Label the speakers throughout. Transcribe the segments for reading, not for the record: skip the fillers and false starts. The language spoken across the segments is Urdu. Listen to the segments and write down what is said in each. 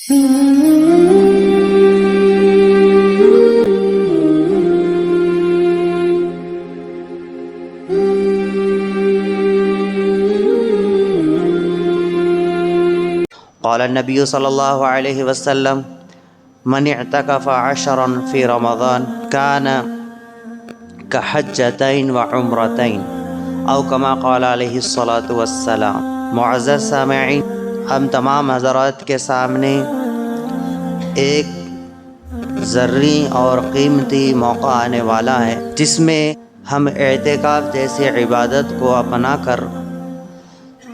Speaker 1: قال النبی صلی اللہ علیہ وسلم من اعتکف عشرا فی رمضان کان کحجتین وعمرتین او کما قال علیہ الصلاۃ والسلام۔ معزز سامعین، ہم تمام حضرات کے سامنے ایک ذری اور قیمتی موقع آنے والا ہے جس میں ہم اعتکاف جیسی عبادت کو اپنا کر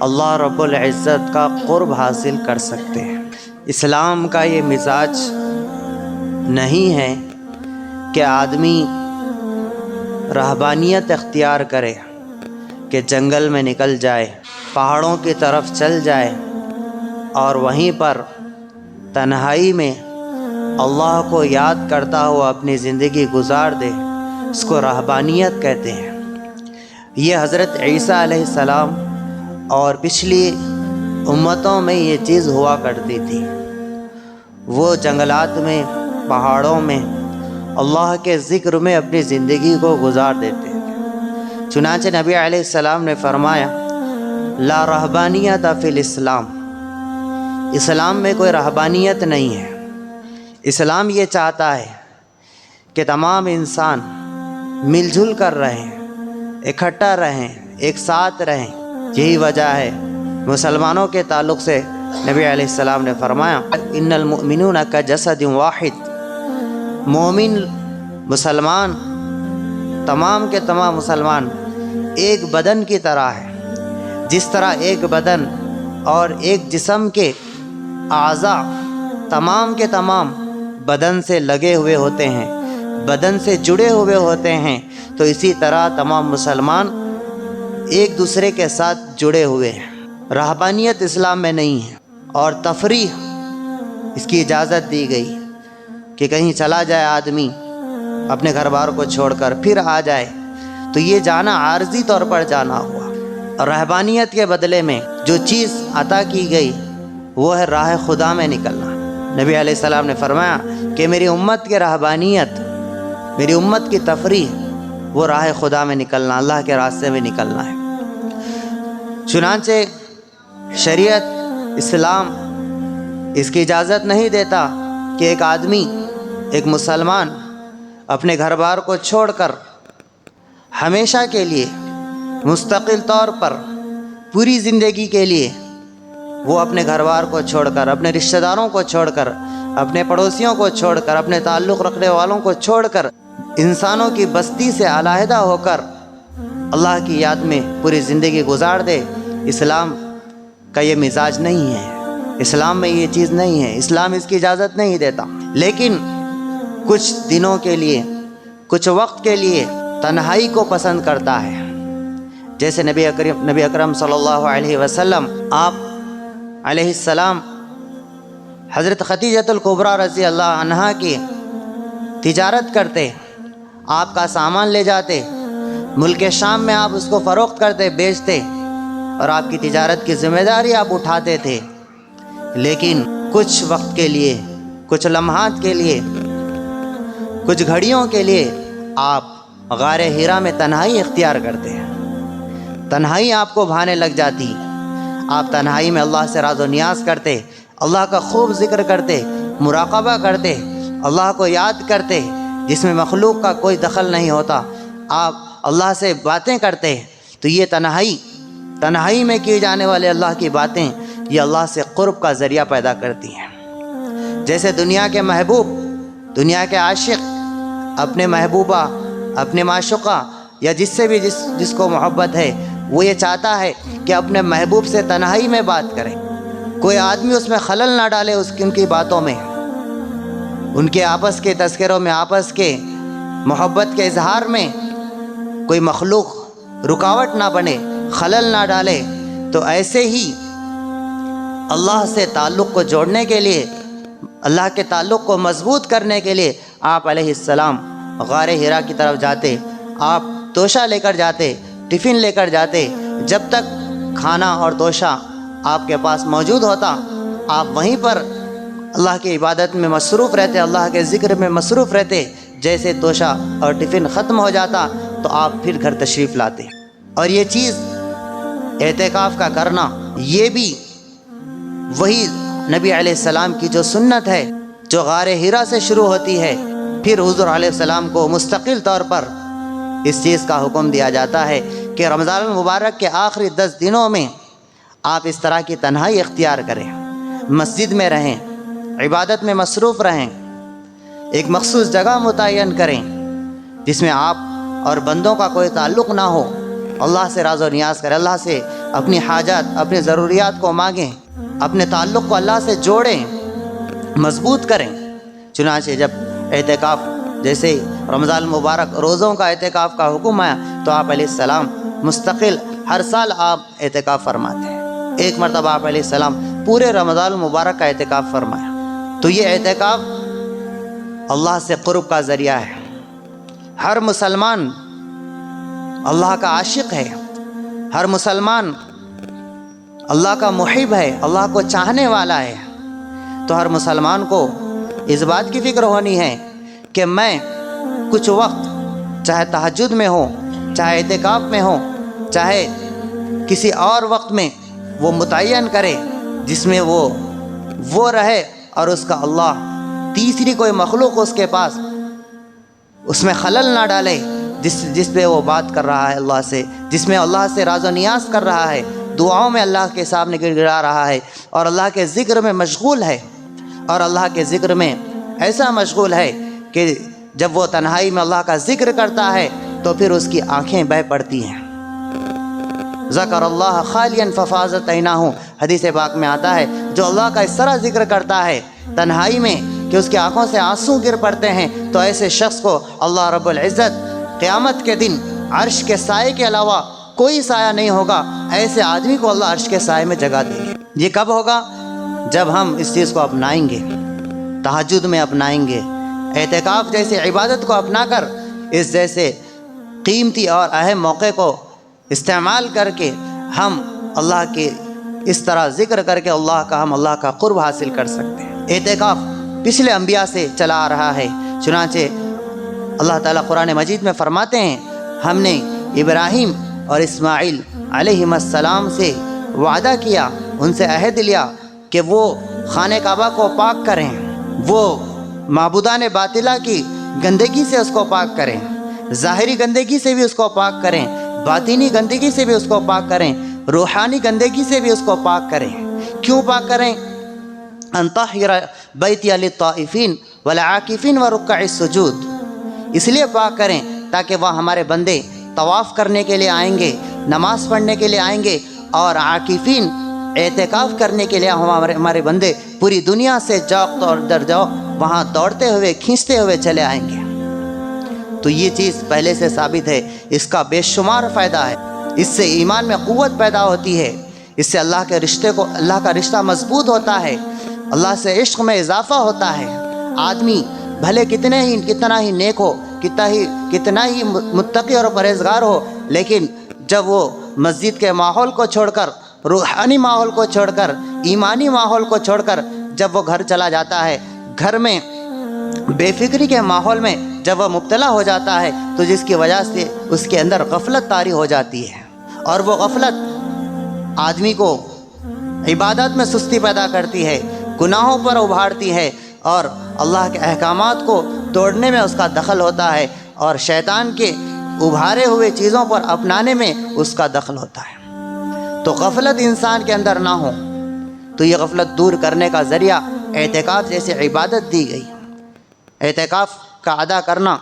Speaker 1: اللہ رب العزت کا قرب حاصل کر سکتے ہیں۔ اسلام کا یہ مزاج نہیں ہے کہ آدمی رہبانیت اختیار کرے، کہ جنگل میں نکل جائے، پہاڑوں کی طرف چل جائے اور وہیں پر تنہائی میں اللہ کو یاد کرتا ہوا اپنی زندگی گزار دے۔ اس کو رہبانیت کہتے ہیں۔ یہ حضرت عیسیٰ علیہ السلام اور پچھلی امتوں میں یہ چیز ہوا کرتی تھی۔ وہ جنگلات میں، پہاڑوں میں اللہ کے ذکر میں اپنی زندگی کو گزار دیتے تھے۔ چنانچہ نبی علیہ السلام نے فرمایا لا رہبانیت فی الاسلام، اسلام میں کوئی رہبانیت نہیں ہے۔ اسلام یہ چاہتا ہے کہ تمام انسان مل جل کر رہیں، اکٹھا رہیں، ایک ساتھ رہیں۔ یہی وجہ ہے مسلمانوں کے تعلق سے نبی علیہ السلام نے فرمایا ان المؤمنون کجسد واحد، مومن مسلمان تمام کے تمام مسلمان ایک بدن کی طرح ہے۔ جس طرح ایک بدن اور ایک جسم کے اعضاء تمام کے تمام بدن سے لگے ہوئے ہوتے ہیں، بدن سے جڑے ہوئے ہوتے ہیں، تو اسی طرح تمام مسلمان ایک دوسرے کے ساتھ جڑے ہوئے ہیں۔ رہبانیت اسلام میں نہیں ہے، اور تفریح اس کی اجازت دی گئی کہ کہیں چلا جائے آدمی اپنے گھر بار کو چھوڑ کر پھر آ جائے، تو یہ جانا عارضی طور پر جانا ہوا۔ اور رہبانیت کے بدلے میں جو چیز عطا کی گئی وہ ہے راہ خدا میں نکلنا۔ نبی علیہ السلام نے فرمایا کہ میری امت کی رہبانیت، میری امت کی تفریح وہ راہ خدا میں نکلنا، اللہ کے راستے میں نکلنا ہے۔ چنانچہ شریعت اسلام اس کی اجازت نہیں دیتا کہ ایک آدمی، ایک مسلمان اپنے گھر بار کو چھوڑ کر ہمیشہ کے لیے مستقل طور پر پوری زندگی کے لیے وہ اپنے گھر بار کو چھوڑ کر، اپنے رشتہ داروں کو چھوڑ کر، اپنے پڑوسیوں کو چھوڑ کر، اپنے تعلق رکھنے والوں کو چھوڑ کر، انسانوں کی بستی سے علیحدہ ہو کر اللہ کی یاد میں پوری زندگی گزار دے۔ اسلام کا یہ مزاج نہیں ہے، اسلام میں یہ چیز نہیں ہے، اسلام اس کی اجازت نہیں دیتا۔ لیکن کچھ دنوں کے لیے، کچھ وقت کے لیے تنہائی کو پسند کرتا ہے۔ جیسے نبی اکرم صلی اللہ علیہ وسلم، آپ علیہ السلام حضرت خدیجۃ الکبریٰ رضی اللہ عنہا کی تجارت کرتے، آپ کا سامان لے جاتے، ملک شام میں آپ اس کو فروخت کرتے، بیچتے، اور آپ کی تجارت کی ذمہ داری آپ اٹھاتے تھے۔ لیکن کچھ وقت کے لیے، کچھ لمحات کے لیے، کچھ گھڑیوں کے لیے آپ غار حرا میں تنہائی اختیار کرتے ہیں۔ تنہائی آپ کو بھانے لگ جاتی، آپ تنہائی میں اللہ سے راز و نیاز کرتے، اللہ کا خوب ذکر کرتے، مراقبہ کرتے، اللہ کو یاد کرتے، جس میں مخلوق کا کوئی دخل نہیں ہوتا، آپ اللہ سے باتیں کرتے۔ تو یہ تنہائی میں کی جانے والے اللہ کی باتیں یہ اللہ سے قرب کا ذریعہ پیدا کرتی ہیں۔ جیسے دنیا کے محبوب، دنیا کے عاشق اپنے محبوبہ، اپنے معشوقہ یا جس سے بھی جس کو محبت ہے، وہ یہ چاہتا ہے کہ اپنے محبوب سے تنہائی میں بات کرے، کوئی آدمی اس میں خلل نہ ڈالے، ان کی باتوں میں، ان کے آپس کے تذکروں میں، آپس کے محبت کے اظہار میں کوئی مخلوق رکاوٹ نہ بنے، خلل نہ ڈالے۔ تو ایسے ہی اللہ سے تعلق کو جوڑنے کے لیے، اللہ کے تعلق کو مضبوط کرنے کے لیے آپ علیہ السلام غار حرا کی طرف جاتے، آپ توشہ لے کر جاتے، ٹفن لے کر جاتے، جب تک کھانا اور توشہ آپ کے پاس موجود ہوتا آپ وہیں پر اللہ کی عبادت میں مصروف رہتے، اللہ کے ذکر میں مصروف رہتے، جیسے توشہ اور ٹفن ختم ہو جاتا تو آپ پھر گھر تشریف لاتے۔ اور یہ چیز اعتکاف کا کرنا، یہ بھی وہی نبی علیہ السلام کی جو سنت ہے، جو غار حرا سے شروع ہوتی ہے، پھر حضور علیہ السلام کو مستقل طور پر اس چیز کا حکم دیا جاتا ہے کہ رمضان المبارک کے آخری 10 دنوں میں آپ اس طرح کی تنہائی اختیار کریں، مسجد میں رہیں، عبادت میں مصروف رہیں، ایک مخصوص جگہ متعین کریں جس میں آپ اور بندوں کا کوئی تعلق نہ ہو، اللہ سے راز و نیاز کریں، اللہ سے اپنی حاجات، اپنی ضروریات کو مانگیں، اپنے تعلق کو اللہ سے جوڑیں، مضبوط کریں۔ چنانچہ جب اعتکاف، جیسے رمضان المبارک روزوں کا اعتکاف کا حکم آیا تو آپ علیہ السلام مستقل ہر سال آپ اعتکاف فرماتے ہیں۔ ایک مرتبہ آپ علیہ السلام پورے رمضان المبارک کا اعتکاف فرمایا۔ تو یہ اعتکاف اللہ سے قرب کا ذریعہ ہے۔ ہر مسلمان اللہ کا عاشق ہے، ہر مسلمان اللہ کا محب ہے، اللہ کو چاہنے والا ہے۔ تو ہر مسلمان کو اس بات کی فکر ہونی ہے کہ میں کچھ وقت، چاہے تہجد میں ہو، چاہے اعتکاف میں ہو، چاہے کسی اور وقت میں، وہ متعین کرے جس میں وہ رہے اور اس کا اللہ، تیسری کوئی مخلوق اس کے پاس اس میں خلل نہ ڈالے، جس پہ وہ بات کر رہا ہے اللہ سے، جس میں اللہ سے راز و نیاز کر رہا ہے، دعاؤں میں اللہ کے سامنے گڑ گڑا رہا ہے اور اللہ کے ذکر میں مشغول ہے، اور اللہ کے ذکر میں ایسا مشغول ہے کہ جب وہ تنہائی میں اللہ کا ذکر کرتا ہے تو پھر اس کی آنکھیں بہہ پڑتی ہیں۔ ذکر اللہ خالیا ففاضت عیناہ، حدیث پاک میں آتا ہے جو اللہ کا اس طرح ذکر کرتا ہے تنہائی میں کہ اس کی آنکھوں سے آنسو گر پڑتے ہیں، تو ایسے شخص کو اللہ رب العزت قیامت کے دن عرش کے سائے کے علاوہ کوئی سایہ نہیں ہوگا، ایسے آدمی کو اللہ عرش کے سائے میں جگہ دے گے۔ یہ کب ہوگا؟ جب ہم اس چیز کو اپنائیں گے، تہجد میں اپنائیں گے، اعتکاف جیسے عبادت کو اپنا کر اس جیسے قیمتی اور اہم موقع کو استعمال کر کے ہم اللہ کے اس طرح ذکر کر کے ہم اللہ کا قرب حاصل کر سکتے ہیں۔ اعتکاف پچھلے انبیاء سے چلا آ رہا ہے، چنانچہ اللہ تعالیٰ قرآن مجید میں فرماتے ہیں ہم نے ابراہیم اور اسماعیل علیہم السلام سے وعدہ کیا، ان سے عہد لیا کہ وہ خانہ کعبہ کو پاک کریں، وہ معبودان باطلہ کی گندگی سے اس کو پاک کریں، ظاہری گندگی سے بھی اس کو پاک کریں، باطنی گندگی سے بھی اس کو پاک کریں، روحانی گندگی سے بھی اس کو پاک کریں۔ کیوں پاک کریں؟ ان طہر بیتی للطائفین والعاکفین ورکع السجود، اس لیے پاک کریں تاکہ وہ ہمارے بندے طواف کرنے کے لیے آئیں گے، نماز پڑھنے کے لیے آئیں گے، اور عاکفین اعتکاف کرنے کے لیے ہمارے بندے پوری دنیا سے جوق اور در جوق وہاں دوڑتے ہوئے کھینچتے ہوئے چلے آئیں گے۔ تو یہ چیز پہلے سے ثابت ہے، اس کا بے شمار فائدہ ہے، اس سے ایمان میں قوت پیدا ہوتی ہے، اس سے اللہ کا رشتہ مضبوط ہوتا ہے، اللہ سے عشق میں اضافہ ہوتا ہے۔ آدمی بھلے کتنا ہی نیک ہو، کتنا ہی متقی اور پرہیزگار ہو، لیکن جب وہ مسجد کے ماحول کو چھوڑ کر، روحانی ماحول کو چھوڑ کر، ایمانی ماحول کو چھوڑ کر جب وہ گھر چلا جاتا ہے، گھر میں بے فکری کے ماحول میں جب وہ مبتلا ہو جاتا ہے تو جس کی وجہ سے اس کے اندر غفلت طاری ہو جاتی ہے، اور وہ غفلت آدمی کو عبادت میں سستی پیدا کرتی ہے، گناہوں پر ابھارتی ہے، اور اللہ کے احکامات کو توڑنے میں اس کا دخل ہوتا ہے، اور شیطان کے ابھارے ہوئے چیزوں پر اپنانے میں اس کا دخل ہوتا ہے۔ تو غفلت انسان کے اندر نہ ہو، تو یہ غفلت دور کرنے کا ذریعہ اعتکاف جیسے عبادت دی گئی۔ اعتکاف کا ادا کرنا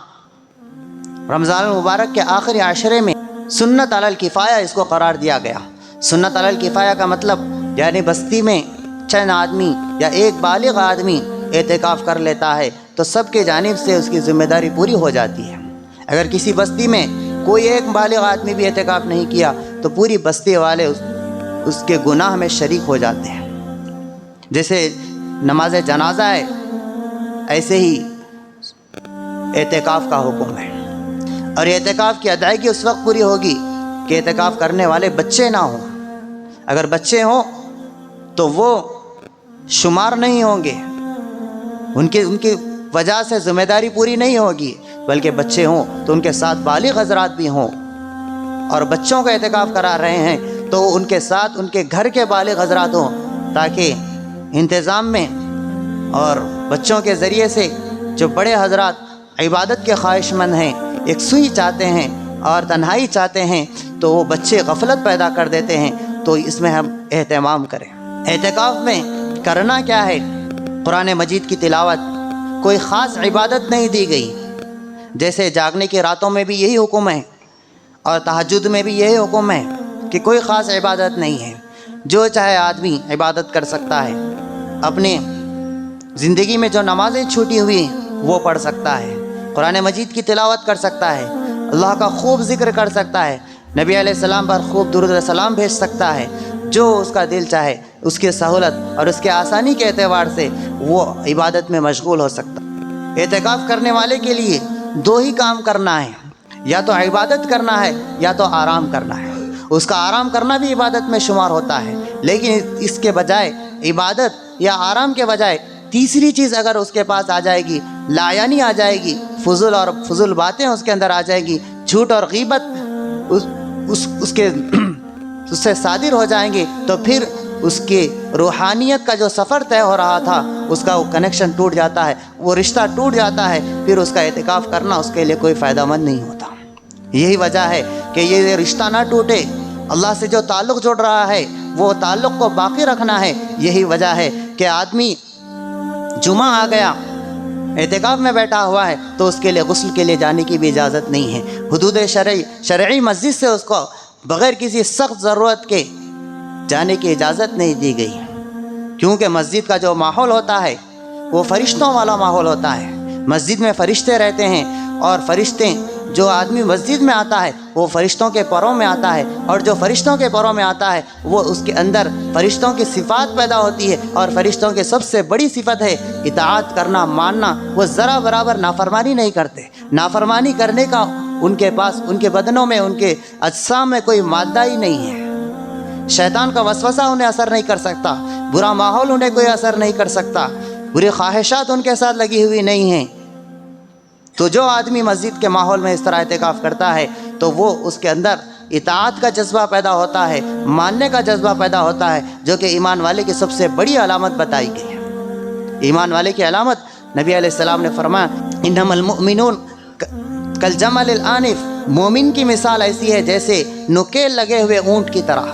Speaker 1: رمضان المبارک کے آخری عشرے میں سنت علی الکفایہ اس کو قرار دیا گیا۔ سنت علی الکفایہ کا مطلب یعنی بستی میں چند آدمی یا ایک بالغ آدمی اعتکاف کر لیتا ہے تو سب کے جانب سے اس کی ذمہ داری پوری ہو جاتی ہے۔ اگر کسی بستی میں کوئی ایک بالغ آدمی بھی اعتکاف نہیں کیا تو پوری بستی والے اس کے گناہ میں شریک ہو جاتے ہیں۔ جیسے نماز جنازہ ہے، ایسے ہی اعتکاف کا حکم ہے، اور اعتکاف کی ادائیگی اس وقت پوری ہوگی کہ اعتکاف کرنے والے بچے نہ ہوں۔ اگر بچے ہوں تو وہ شمار نہیں ہوں گے، ان کی وجہ سے ذمہ داری پوری نہیں ہوگی، بلکہ بچے ہوں تو ان کے ساتھ بالغ حضرات بھی ہوں، اور بچوں کا اعتکاف کرا رہے ہیں تو ان کے ساتھ ان کے گھر کے بالغ حضرات ہوں، تاکہ انتظام میں اور بچوں کے ذریعے سے جو بڑے حضرات عبادت کے خواہش مند ہیں، یکسوئی چاہتے ہیں اور تنہائی چاہتے ہیں، تو وہ بچے غفلت پیدا کر دیتے ہیں، تو اس میں ہم اہتمام کریں۔ اعتکاف میں کرنا کیا ہے؟ قرآن مجید کی تلاوت، کوئی خاص عبادت نہیں دی گئی، جیسے جاگنے کی راتوں میں بھی یہی حکم ہے اور تہجد میں بھی یہی حکم ہے کہ کوئی خاص عبادت نہیں ہے، جو چاہے آدمی عبادت کر سکتا ہے، اپنے زندگی میں جو نمازیں چھوٹی ہوئی وہ پڑھ سکتا ہے، قرآن مجید کی تلاوت کر سکتا ہے، اللہ کا خوب ذکر کر سکتا ہے، نبی علیہ السلام پر خوب درود و سلام بھیج سکتا ہے، جو اس کا دل چاہے اس کی سہولت اور اس کے آسانی کے اعتبار سے وہ عبادت میں مشغول ہو سکتا ہے۔ اعتکاف کرنے والے کے لیے دو ہی کام کرنا ہے، یا تو عبادت کرنا ہے یا تو آرام کرنا ہے۔ اس کا آرام کرنا بھی عبادت میں شمار ہوتا ہے، لیکن اس کے بجائے عبادت یا آرام کے بجائے تیسری چیز اگر اس کے پاس آ جائے گی، لایانی آ جائے گی، فضول باتیں اس کے اندر آ جائے گی، جھوٹ اور غیبت اس سے صادر ہو جائیں گے، تو پھر اس کی روحانیت کا جو سفر طے ہو رہا تھا اس کا وہ کنیکشن ٹوٹ جاتا ہے، وہ رشتہ ٹوٹ جاتا ہے، پھر اس کا اعتکاف کرنا اس کے لیے کوئی فائدہ مند نہیں ہوتا۔ یہی وجہ ہے کہ یہ رشتہ نہ ٹوٹے، اللہ سے جو تعلق جڑ رہا ہے وہ تعلق کو باقی رکھنا ہے۔ یہی وجہ ہے کہ آدمی جمعہ آ گیا، اعتکاف میں بیٹھا ہوا ہے، تو اس کے لیے غسل کے لیے جانے کی بھی اجازت نہیں ہے۔ حدود شرعی مسجد سے اس کو بغیر کسی سخت ضرورت کے جانے کی اجازت نہیں دی گئی، کیونکہ مسجد کا جو ماحول ہوتا ہے وہ فرشتوں والا ماحول ہوتا ہے۔ مسجد میں فرشتے رہتے ہیں، اور فرشتے جو آدمی مسجد میں آتا ہے وہ فرشتوں کے پروں میں آتا ہے، اور جو فرشتوں کے پروں میں آتا ہے وہ اس کے اندر فرشتوں کی صفات پیدا ہوتی ہے، اور فرشتوں کی سب سے بڑی صفت ہے اطاعت کرنا، ماننا۔ وہ ذرا برابر نافرمانی نہیں کرتے، نافرمانی کرنے کا ان کے پاس، ان کے بدنوں میں، ان کے اجسام میں کوئی مادہ ہی نہیں ہے۔ شیطان کا وسوسہ انہیں اثر نہیں کر سکتا، برا ماحول انہیں کوئی اثر نہیں کر سکتا، بری خواہشات ان کے ساتھ لگی ہوئی نہیں ہیں۔ تو جو آدمی مسجد کے ماحول میں اس طرح اعتکاف کرتا ہے تو وہ اس کے اندر اطاعت کا جذبہ پیدا ہوتا ہے، ماننے کا جذبہ پیدا ہوتا ہے، جو کہ ایمان والے کی سب سے بڑی علامت بتائی گئی ہے۔ ایمان والے کی علامت نبی علیہ السلام نے فرمایا، انما المؤمنون کالجمل الآنف، مومن کی مثال ایسی ہے جیسے نکیل لگے ہوئے اونٹ کی طرح۔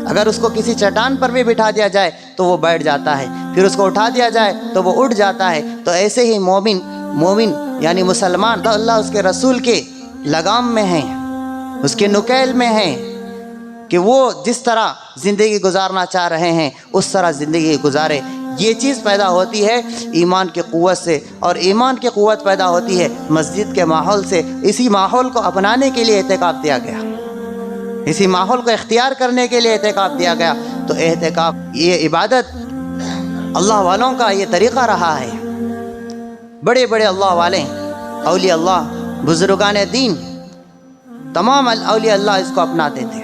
Speaker 1: اگر اس کو کسی چٹان پر بھی بٹھا دیا جائے تو وہ بیٹھ جاتا ہے، پھر اس کو اٹھا دیا جائے تو وہ اٹھ جاتا ہے۔ تو ایسے ہی مومن یعنی مسلمان اللہ اس کے رسول کے لگام میں ہیں، اس کے نکیل میں ہیں، کہ وہ جس طرح زندگی گزارنا چاہ رہے ہیں اس طرح زندگی گزارے۔ یہ چیز پیدا ہوتی ہے ایمان کی قوت سے، اور ایمان کی قوت پیدا ہوتی ہے مسجد کے ماحول سے۔ اسی ماحول کو اپنانے کے لیے اعتکاف دیا گیا، اسی ماحول کو اختیار کرنے کے لیے اعتکاف دیا گیا۔ تو اعتکاف یہ عبادت اللہ والوں کا یہ طریقہ رہا ہے۔ بڑے بڑے اللہ والے، اولیاء اللہ، بزرگان دین، تمام اولیاء اللہ اس کو اپناتے تھے۔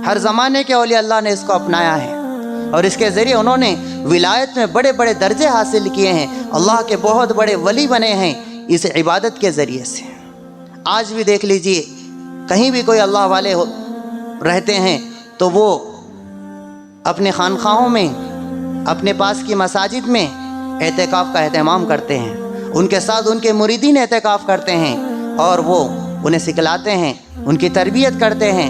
Speaker 1: ہر زمانے کے اولیاء اللہ نے اس کو اپنایا ہے، اور اس کے ذریعے انہوں نے ولایت میں بڑے بڑے درجے حاصل کیے ہیں، اللہ کے بہت بڑے ولی بنے ہیں اس عبادت کے ذریعے سے۔ آج بھی دیکھ لیجئے، کہیں بھی کوئی اللہ والے رہتے ہیں تو وہ اپنے خانقاہوں میں، اپنے پاس کی مساجد میں اعتکاف کا اہتمام کرتے ہیں، ان کے ساتھ ان کے مریدین اعتکاف کرتے ہیں، اور وہ انہیں سکھلاتے ہیں، ان کی تربیت کرتے ہیں،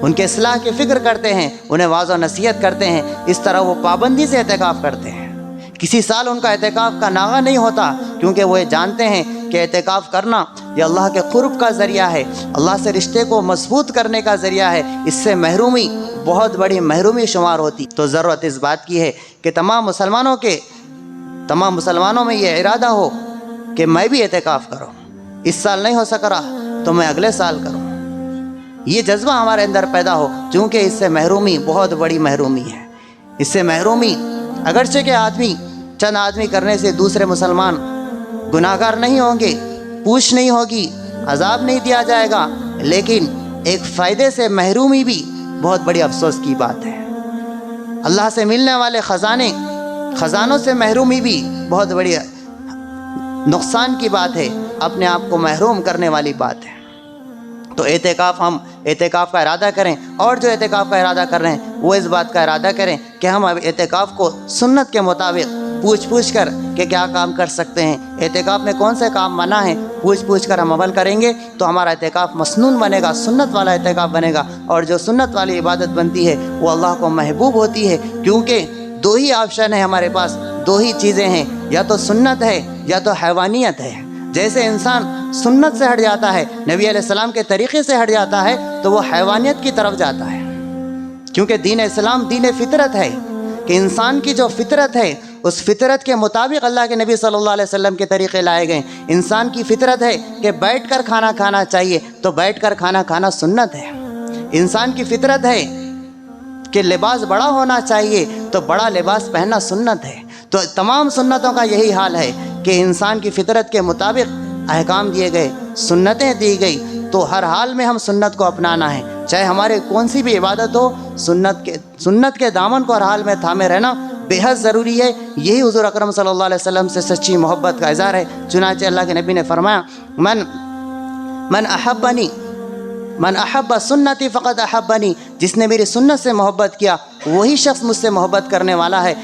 Speaker 1: ان کے اصلاح کی فکر کرتے ہیں، انہیں واعظ و نصیحت کرتے ہیں۔ اس طرح وہ پابندی سے اعتکاف کرتے ہیں۔ کسی سال ان کا اعتکاف کا ناغہ نہیں ہوتا، کیونکہ وہ یہ جانتے ہیں کہ اعتکاف کرنا یہ اللہ کے قرب کا ذریعہ ہے، اللہ سے رشتے کو مضبوط کرنے کا ذریعہ ہے، اس سے محرومی بہت بڑی محرومی شمار ہوتی۔ تو ضرورت اس بات کی ہے کہ تمام مسلمانوں میں یہ ارادہ ہو کہ میں بھی اعتکاف کروں، اس سال نہیں ہو سک رہا تو میں اگلے سال کروں۔ یہ جذبہ ہمارے اندر پیدا ہو، کیونکہ اس سے محرومی بہت بڑی محرومی ہے۔ اس سے محرومی اگرچہ کہ چند آدمی کرنے سے دوسرے مسلمان گناہگار نہیں ہوں گے، پوچھ نہیں ہوگی، عذاب نہیں دیا جائے گا، لیکن ایک فائدے سے محرومی بھی بہت بڑی افسوس کی بات ہے۔ اللہ سے ملنے والے خزانے خزانوں سے محرومی بھی بہت بڑی نقصان کی بات ہے، اپنے آپ کو محروم کرنے والی بات ہے۔ تو ہم اعتکاف کا ارادہ کریں، اور جو اعتکاف کا ارادہ کر رہے ہیں وہ اس بات کا ارادہ کریں کہ ہم اب اعتکاف کو سنت کے مطابق پوچھ کر کہ کیا کام کر سکتے ہیں، اعتکاف میں کون سے کام منع ہیں، پوچھ کر ہم عمل کریں گے تو ہمارا اعتکاف مسنون بنے گا، سنت والا اعتکاف بنے گا، اور جو سنت والی عبادت بنتی ہے وہ اللہ کو محبوب ہوتی ہے، کیونکہ دو ہی آپشن ہے ہمارے پاس، دو ہی چیزیں ہیں، یا تو سنت ہے یا تو حیوانیت ہے۔ جیسے انسان سنت سے ہٹ جاتا ہے، نبی علیہ السلام کے طریقے سے ہٹ جاتا ہے، تو وہ حیوانیت کی طرف جاتا ہے، کیونکہ دین اسلام دین فطرت ہے، کہ انسان کی جو فطرت ہے اس فطرت کے مطابق اللہ کے نبی صلی اللہ علیہ وسلم کے طریقے لائے گئے۔ انسان کی فطرت ہے کہ بیٹھ کر کھانا کھانا چاہیے، تو بیٹھ کر کھانا کھانا سنت ہے۔ انسان کی فطرت ہے کہ لباس بڑا ہونا چاہیے، تو بڑا لباس پہننا سنت ہے۔ تو تمام سنتوں کا یہی حال ہے کہ انسان کی فطرت کے مطابق احکام دیے گئے، سنتیں دی گئی، تو ہر حال میں ہم سنت کو اپنانا ہے، چاہے ہمارے کون سی بھی عبادت ہو، سنت کے دامن کو ہر حال میں تھامے رہنا بے حد ضروری ہے۔ یہی حضور اکرم صلی اللہ علیہ وسلم سے سچی محبت کا اظہار ہے۔ چنانچہ اللہ کے نبی نے فرمایا، من احب سنتی فقد احبنی، جس نے میری سنت سے محبت کیا وہی شخص مجھ سے محبت کرنے والا ہے،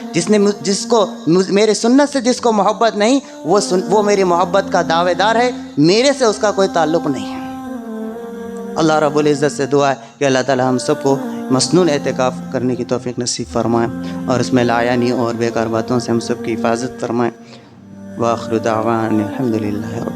Speaker 1: جس کو میری سنت سے جس کو محبت نہیں وہ میری محبت کا دعوے دار ہے، میرے سے اس کا کوئی تعلق نہیں ہے۔ اللہ رب العزت سے دعا ہے کہ اللہ تعالی ہم سب کو مسنون اعتکاف کرنے کی توفیق نصیب فرمائیں، اور اس میں لایانی اور بیکار باتوں سے ہم سب کی حفاظت فرمائیں۔ وآخر دعوانا الحمدللہ۔